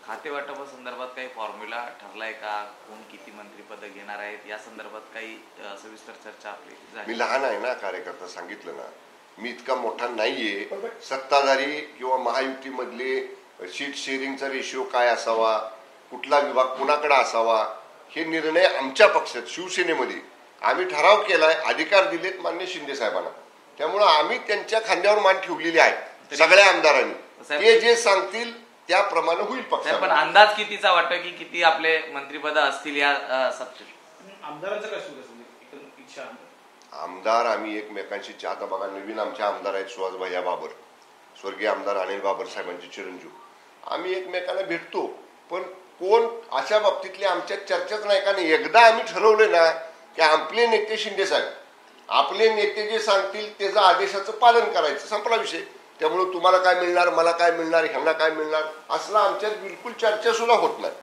खाते वाटपासंदर्भात काही फॉर्म्युला ठरलाय का? कोण किती मंत्रिपद घेणार आहेत या संदर्भात काही सविस्तर चर्चा आपली झाली? मी लहान आहे ना कार्यकर्ता, सांगितलं ना, मी इतका मोठा नाहीये. सत्ताधारी किंवा महायुतीमधले सीट शेअरिंगचा रेशिओ काय असावा, कुठला विभाग कुणाकडे असावा, हे निर्णय आमच्या पक्षात शिवसेनेमध्ये आम्ही ठराव केलाय, अधिकार दिलेत मान्य शिंदे साहेबांना. त्यामुळे आम्ही त्यांच्या खांद्यावर मान ठेवलेली आहे सगळ्या आमदारांनी. ते जे सांगतील त्याप्रमाणे होईल पक्ष. पण अंदाज कितीचा वाटतं की किती आपले मंत्रिपद असतील या सत्तेत? आमदारांचं काय सुरू इच्छा? आमदार आम्ही एकमेकांशी, आता बघा नवीन आमचे आमदार आहेत सुहास भैया बाबर, स्वर्गीय आमदार अनिल बाबर साहेबांचे चिरंजीव. आम्ही एकमेकांना भेटतो, पण कोण अशा बाबतीतली आमच्यात चर्चाच नाही. कारण एकदा आम्ही ठरवलं ना की आपले नेते शिंदे साहेब, आपले नेते जे सांगतील त्याचं आदेशाचं पालन करायचं, संपला विषय. त्यामुळे तुम्हाला काय मिळणार, मला काय मिळणार, ह्यांना काय मिळणार, असला आमच्यात बिलकुल चर्चा सुद्धा होत नाही.